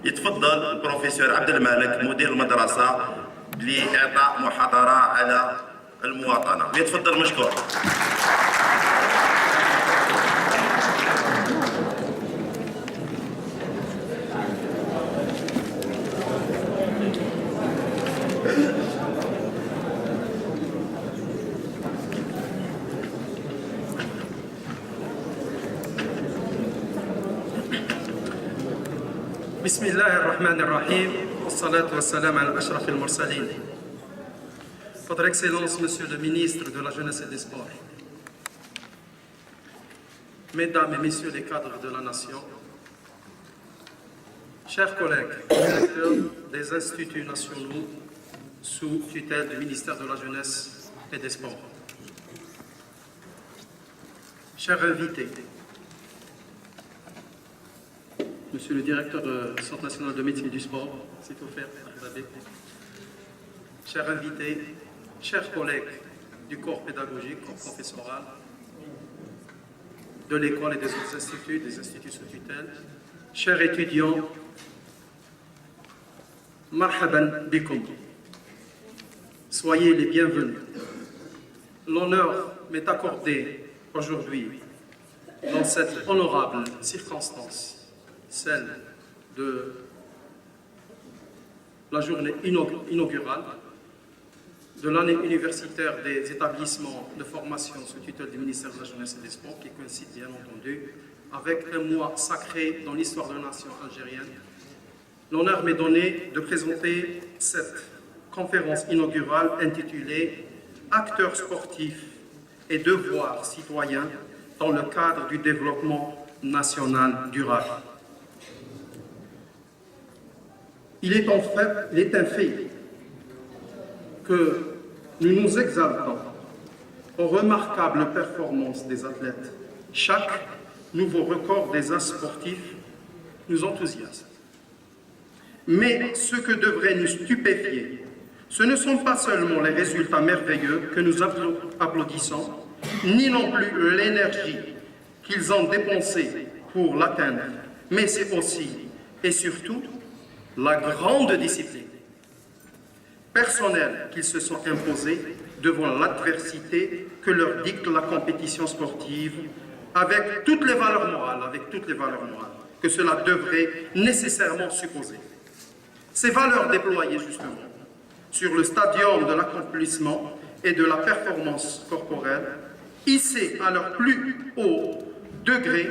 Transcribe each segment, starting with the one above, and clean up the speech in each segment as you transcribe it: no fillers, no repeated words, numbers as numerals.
يتفضل البروفيسور عبد المالك مدير المدرسة لإعطاء محاضرة على المواطنة، ويتفضل مشكور. بسم الله الرحمن الرحيم والصلاة والسلام على أشرف المرسلين. Votre Excellence, Monsieur le Ministre de la Jeunesse et des Sports, Mesdames et Messieurs les cadres de la Nation, chers collègues, directeurs des instituts nationaux sous tutelle du ministère de la Jeunesse et des Sports, chers invités, Monsieur le directeur du Centre national de médecine du sport, c'est offert à Rabé. Chers invités, chers collègues du corps pédagogique, corps professoral, de l'école et des autres instituts, des instituts sous tutelle, chers étudiants, marhaban bikum, soyez les bienvenus. L'honneur m'est accordé aujourd'hui dans cette honorable circonstance, celle de la journée inaugurale de l'année universitaire des établissements de formation sous tutelle du ministère de la Jeunesse et des Sports, qui coïncide bien entendu avec un mois sacré dans l'histoire de la nation algérienne. L'honneur m'est donné de présenter cette conférence inaugurale intitulée « Acteurs sportifs et devoirs citoyens dans le cadre du développement national durable ». Il est un fait que nous nous exaltons aux remarquables performances des athlètes. Chaque nouveau record des as sportifs nous enthousiasme. Mais ce que devrait nous stupéfier, ce ne sont pas seulement les résultats merveilleux que nous applaudissons, ni non plus l'énergie qu'ils ont dépensée pour l'atteindre, mais c'est aussi et surtout la grande discipline personnelle qu'ils se sont imposés devant l'adversité que leur dicte la compétition sportive, avec toutes les valeurs morales, que cela devrait nécessairement supposer. Ces valeurs déployées justement sur le stadium de l'accomplissement et de la performance corporelle, hissées à leur plus haut degré,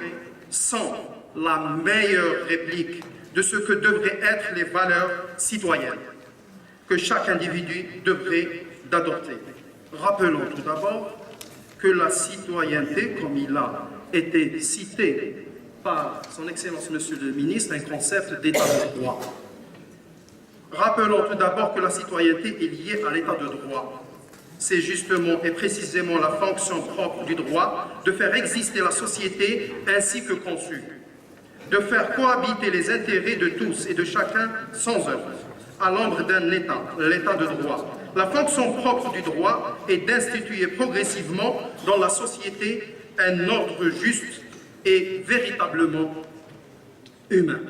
sont la meilleure réplique de ce que devraient être les valeurs citoyennes que chaque individu devrait d'adopter. Rappelons tout d'abord que la citoyenneté, comme il a été cité par son Excellence Monsieur le Ministre, est un concept d'état de droit. Rappelons tout d'abord que la citoyenneté est liée à l'état de droit. C'est justement et précisément la fonction propre du droit de faire exister la société ainsi que conçue, de faire cohabiter les intérêts de tous et de chacun sans heurts, à l'ombre d'un État, l'état de droit. La fonction propre du droit est d'instituer progressivement dans la société un ordre juste et véritablement humain,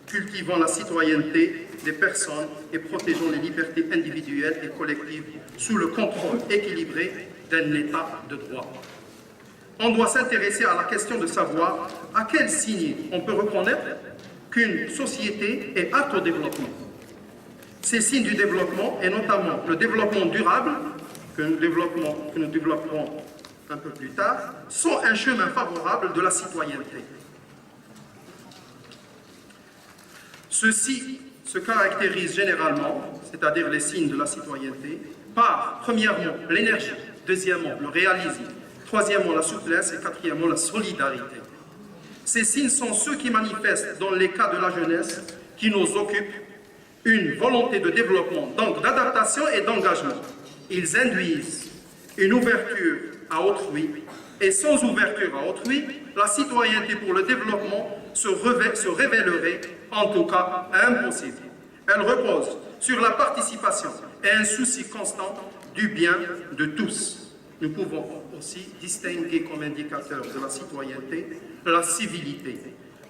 cultivant la citoyenneté des personnes et protégeant les libertés individuelles et collectives sous le contrôle équilibré d'un État de droit. On doit s'intéresser à la question de savoir à quels signes on peut reconnaître qu'une société est apte au développement. Ces signes du développement, et notamment le développement durable, que nous développerons un peu plus tard, sont un chemin favorable de la citoyenneté. Ceci se caractérise généralement, c'est-à-dire les signes de la citoyenneté, par, premièrement, l'énergie, deuxièmement, le réalisme, troisièmement, la souplesse et quatrièmement, la solidarité. Ces signes sont ceux qui manifestent, dans les cas de la jeunesse qui nous occupe, une volonté de développement, donc d'adaptation et d'engagement. Ils induisent une ouverture à autrui, et sans ouverture à autrui, la citoyenneté pour le développement se révélerait en tout cas impossible. Elle repose sur la participation et un souci constant du bien de tous. Nous pouvons aussi distinguer comme indicateur de la citoyenneté la civilité,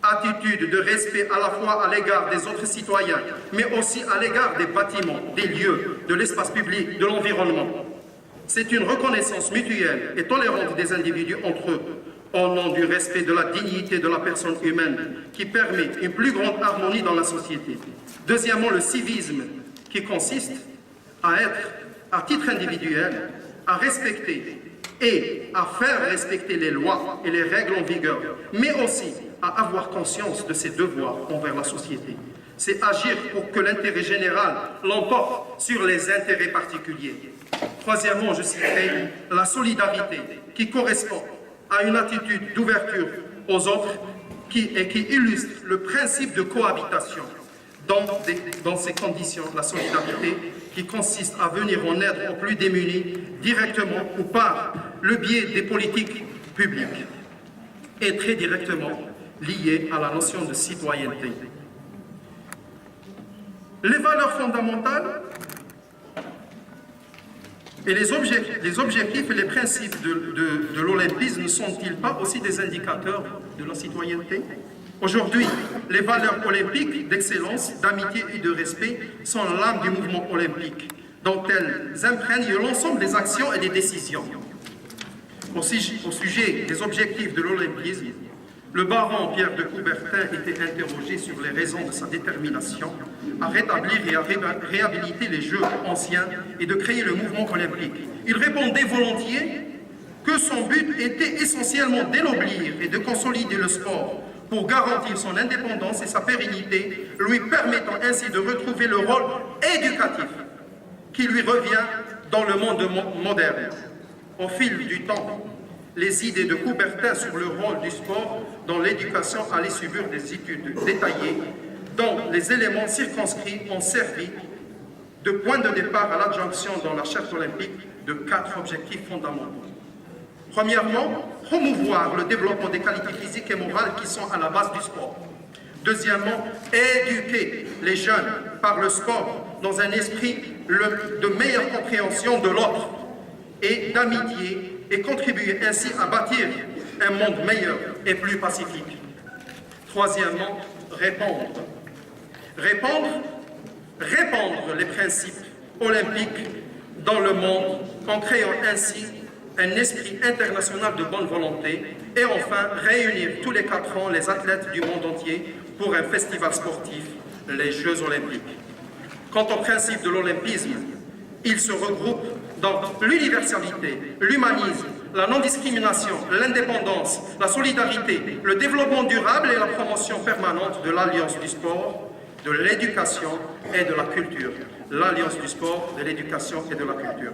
attitude de respect à la fois à l'égard des autres citoyens, mais aussi à l'égard des bâtiments, des lieux, de l'espace public, de l'environnement. C'est une reconnaissance mutuelle et tolérante des individus entre eux, au nom du respect de la dignité de la personne humaine, qui permet une plus grande harmonie dans la société. Deuxièmement, le civisme, qui consiste à être, à titre individuel, à respecter et à faire respecter les lois et les règles en vigueur, mais aussi à avoir conscience de ses devoirs envers la société. C'est agir pour que l'intérêt général l'emporte sur les intérêts particuliers. Troisièmement, je citerai la solidarité, qui correspond à une attitude d'ouverture aux autres et qui illustre le principe de cohabitation. Dans ces conditions, la solidarité qui consiste à venir en aide aux plus démunis directement ou par le biais des politiques publiques est très directement liée à la notion de citoyenneté. Les valeurs fondamentales et les objectifs et les principes de l'olympisme ne sont-ils pas aussi des indicateurs de la citoyenneté? Aujourd'hui, les valeurs olympiques d'excellence, d'amitié et de respect sont l'âme du mouvement olympique, dont elles imprègnent l'ensemble des actions et des décisions. Au sujet des objectifs de l'olympisme, le baron Pierre de Coubertin était interrogé sur les raisons de sa détermination à rétablir et à réhabiliter les Jeux anciens et de créer le mouvement olympique. Il répondait volontiers que son but était essentiellement d'ennoblir et de consolider le sport pour garantir son indépendance et sa pérennité, lui permettant ainsi de retrouver le rôle éducatif qui lui revient dans le monde moderne. Au fil du temps, les idées de Coubertin sur le rôle du sport dans l'éducation allaient subir des études détaillées dont les éléments circonscrits ont servi de point de départ à l'adjonction dans la charte olympique de 4 objectifs fondamentaux. Premièrement, promouvoir le développement des qualités physiques et morales qui sont à la base du sport. Deuxièmement, éduquer les jeunes par le sport dans un esprit de meilleure compréhension de l'autre et d'amitié et contribuer ainsi à bâtir un monde meilleur et plus pacifique. Troisièmement, répandre les principes olympiques dans le monde en créant ainsi un esprit international de bonne volonté et enfin réunir tous les 4 ans les athlètes du monde entier pour un festival sportif, les Jeux olympiques. Quant au principe de l'olympisme, il se regroupe dans l'universalité, l'humanisme, la non-discrimination, l'indépendance, la solidarité, le développement durable et la promotion permanente de l'alliance du sport, de l'éducation et de la culture. L'alliance du sport, de l'éducation et de la culture.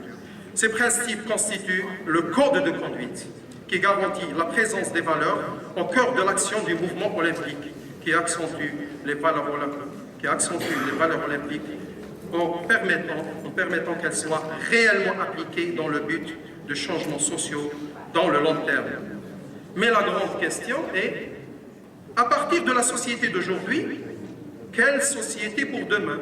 Ces principes constituent le code de conduite qui garantit la présence des valeurs au cœur de l'action du mouvement olympique, qui accentue les valeurs olympiques en permettant qu'elles soient réellement appliquées dans le but de changements sociaux dans le long terme. Mais la grande question est, à partir de la société d'aujourd'hui, quelle société pour demain?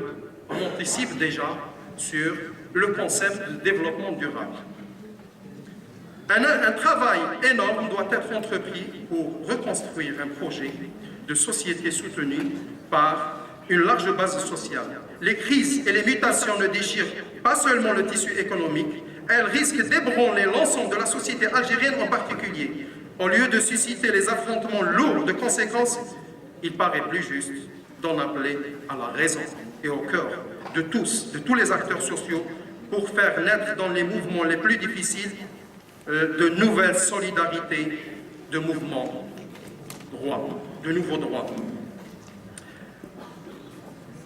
On anticipe déjà sur le concept de développement durable. Un travail énorme doit être entrepris pour reconstruire un projet de société soutenu par une large base sociale. Les crises et les mutations ne déchirent pas seulement le tissu économique, elles risquent d'ébranler l'ensemble de la société algérienne en particulier. Au lieu de susciter les affrontements lourds de conséquences, il paraît plus juste d'en appeler à la raison et au cœur de tous les acteurs sociaux pour faire naître dans les mouvements les plus difficiles de nouvelles solidarités, de mouvements droits, de nouveaux droits.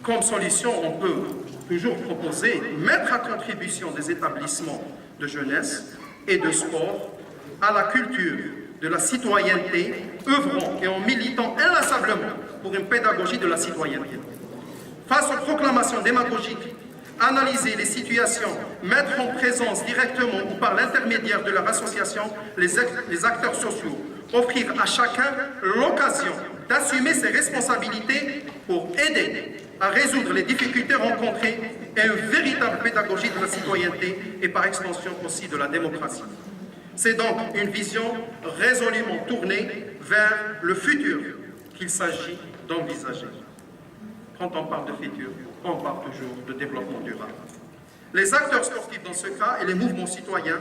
Comme solution, on peut toujours proposer mettre à contribution des établissements de jeunesse et de sport à la culture de la citoyenneté, œuvrant et en militant inlassablement pour une pédagogie de la citoyenneté. Face aux proclamations démagogiques, analyser les situations, mettre en présence directement ou par l'intermédiaire de leur association les acteurs sociaux, offrir à chacun l'occasion d'assumer ses responsabilités pour aider à résoudre les difficultés rencontrées et une véritable pédagogie de la citoyenneté et par extension aussi de la démocratie. C'est donc une vision résolument tournée vers le futur qu'il s'agit d'envisager. Quand on parle de futur, on parle toujours de développement durable. Les acteurs sportifs dans ce cas et les mouvements citoyens,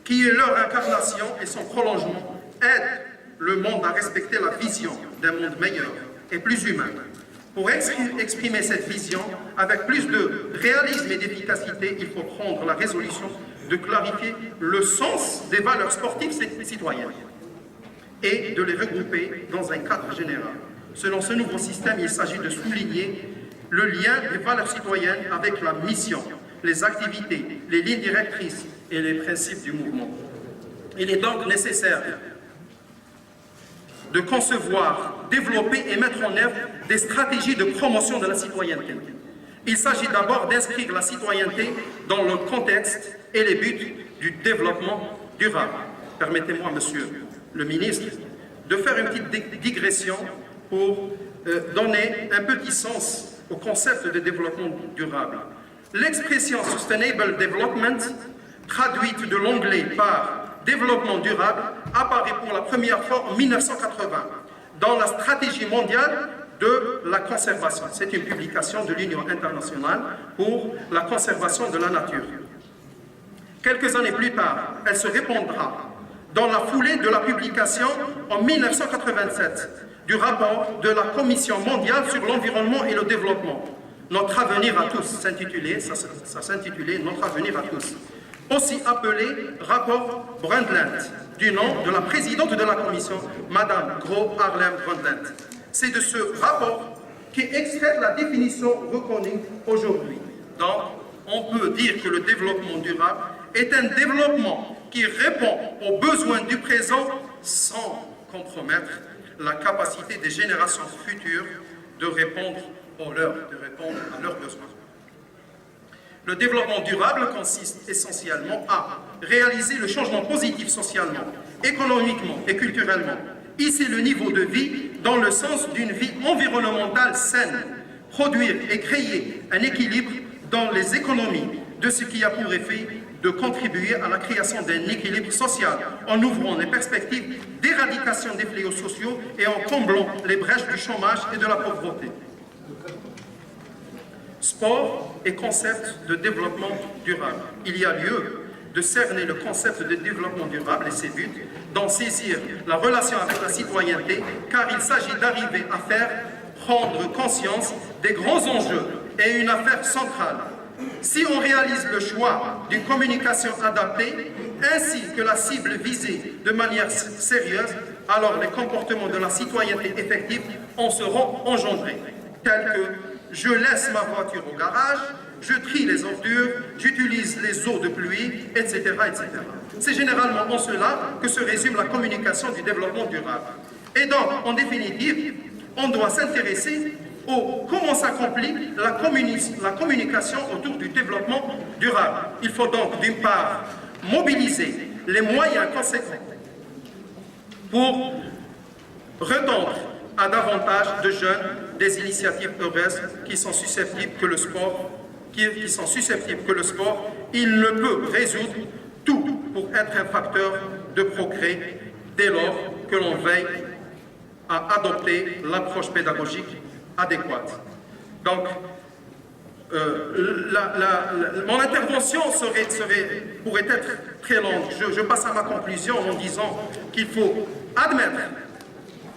qui est leur incarnation et son prolongement, aident le monde à respecter la vision d'un monde meilleur et plus humain. Pour exprimer cette vision avec plus de réalisme et d'efficacité, il faut prendre la résolution de clarifier le sens des valeurs sportives citoyennes et de les regrouper dans un cadre général. Selon ce nouveau système, il s'agit de souligner le lien des valeurs citoyennes avec la mission, les activités, les lignes directrices et les principes du mouvement. Il est donc nécessaire de concevoir, développer et mettre en œuvre des stratégies de promotion de la citoyenneté. Il s'agit d'abord d'inscrire la citoyenneté dans le contexte et les buts du développement durable. Permettez-moi, monsieur le ministre, de faire une petite digression pour donner un petit sens au concept de développement durable. L'expression « Sustainable Development », traduite de l'anglais par « développement durable », apparaît pour la première fois en 1980 dans la stratégie mondiale de la conservation. C'est une publication de l'Union internationale pour la conservation de la nature. Quelques années plus tard, elle se répandra dans la foulée de la publication en 1987 du rapport de la Commission mondiale sur l'environnement et le développement. Notre avenir à tous s'intitulait, ça s'intitulait Notre avenir à tous. Aussi appelé rapport Brundtland, du nom de la présidente de la Commission, Madame Gro Harlem Brundtland. C'est de ce rapport qu'est extraite la définition reconnue aujourd'hui. Donc, on peut dire que le développement durable est un développement qui répond aux besoins du présent sans compromettre la capacité des générations futures de répondre à leurs besoins. Le développement durable consiste essentiellement à réaliser le changement positif socialement, économiquement et culturellement, hisser le niveau de vie dans le sens d'une vie environnementale saine, produire et créer un équilibre dans les économies, de ce qui a pour effet de contribuer à la création d'un équilibre social en ouvrant les perspectives d'éradication des fléaux sociaux et en comblant les brèches du chômage et de la pauvreté. Sport et concept de développement durable. Il y a lieu de cerner le concept de développement durable et ses buts, d'en saisir la relation avec la citoyenneté, car il s'agit d'arriver à faire prendre conscience des grands enjeux et une affaire centrale. Si on réalise le choix d'une communication adaptée, ainsi que la cible visée de manière sérieuse, alors les comportements de la citoyenneté effective en seront engendrés, tels que je laisse ma voiture au garage, je trie les ordures, j'utilise les eaux de pluie, etc., etc. C'est généralement en cela que se résume la communication du développement durable. Et donc, en définitive, on doit s'intéresser au comment s'accomplit la communication autour du développement durable. Il faut donc, d'une part, mobiliser les moyens conséquents pour retendre à davantage de jeunes des initiatives heureuses qui sont susceptibles que le sport, il ne peut résoudre tout pour être un facteur de progrès dès lors que l'on veille à adopter l'approche pédagogique adéquate. Donc, mon intervention pourrait être très longue. Je passe à ma conclusion en disant qu'il faut admettre,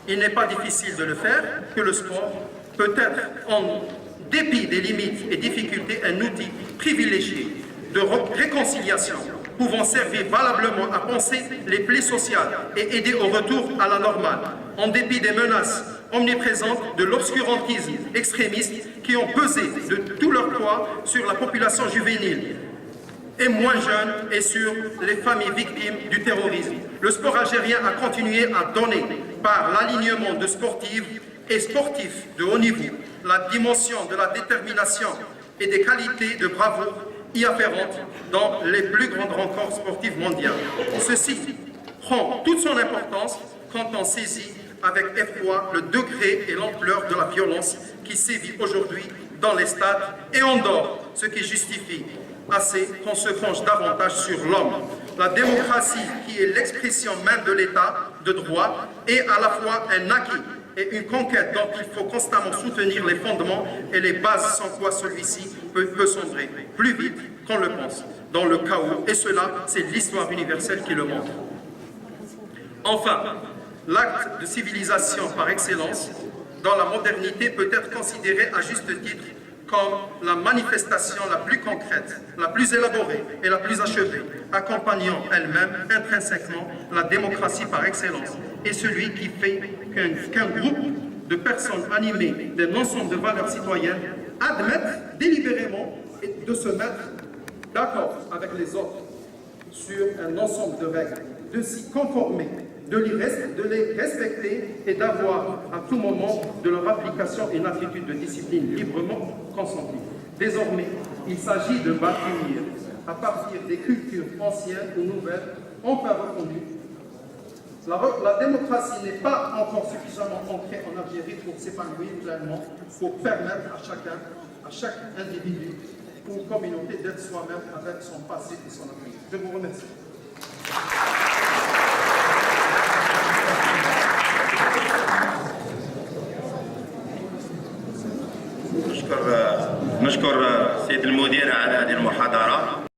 il n'est pas difficile de le faire, que le sport peut être, en dépit des limites et difficultés, un outil privilégié de réconciliation, pouvant servir valablement à penser les plaies sociales et aider au retour à la normale, en dépit des menaces omniprésentes de l'obscurantisme extrémiste qui ont pesé de tout leur poids sur la population juvénile et moins jeune et sur les familles victimes du terrorisme. Le sport algérien a continué à donner, par l'alignement de sportives et sportifs de haut niveau, la dimension de la détermination et des qualités de bravoure y afférentes dans les plus grandes rencontres sportives mondiales. Ceci prend toute son importance quand on saisit avec effroi le degré et l'ampleur de la violence qui sévit aujourd'hui dans les stades et en dehors, ce qui justifie assez qu'on se penche davantage sur l'homme. La démocratie, qui est l'expression même de l'État de droit, est à la fois un acquis et une conquête dont il faut constamment soutenir les fondements et les bases, sans quoi celui-ci peut sombrer plus vite qu'on le pense dans le chaos. Et cela, c'est l'histoire universelle qui le montre. Enfin, l'acte de civilisation par excellence dans la modernité peut être considéré à juste titre comme la manifestation la plus concrète, la plus élaborée et la plus achevée, accompagnant elle-même intrinsèquement la démocratie par excellence, et celui qui fait qu'un groupe de personnes animées d'un ensemble de valeurs citoyennes admettent délibérément de se mettre d'accord avec les autres sur un ensemble de règles, de s'y conformer, de les respecter et d'avoir à tout moment de leur application une attitude de discipline librement consentie. Désormais, il s'agit de bâtir, à partir des cultures anciennes ou nouvelles, enfin reconnues. La démocratie n'est pas encore suffisamment ancrée en Algérie pour s'épanouir pleinement, pour permettre à chaque individu ou communauté d'être soi-même avec son passé et son avenir. Je vous remercie.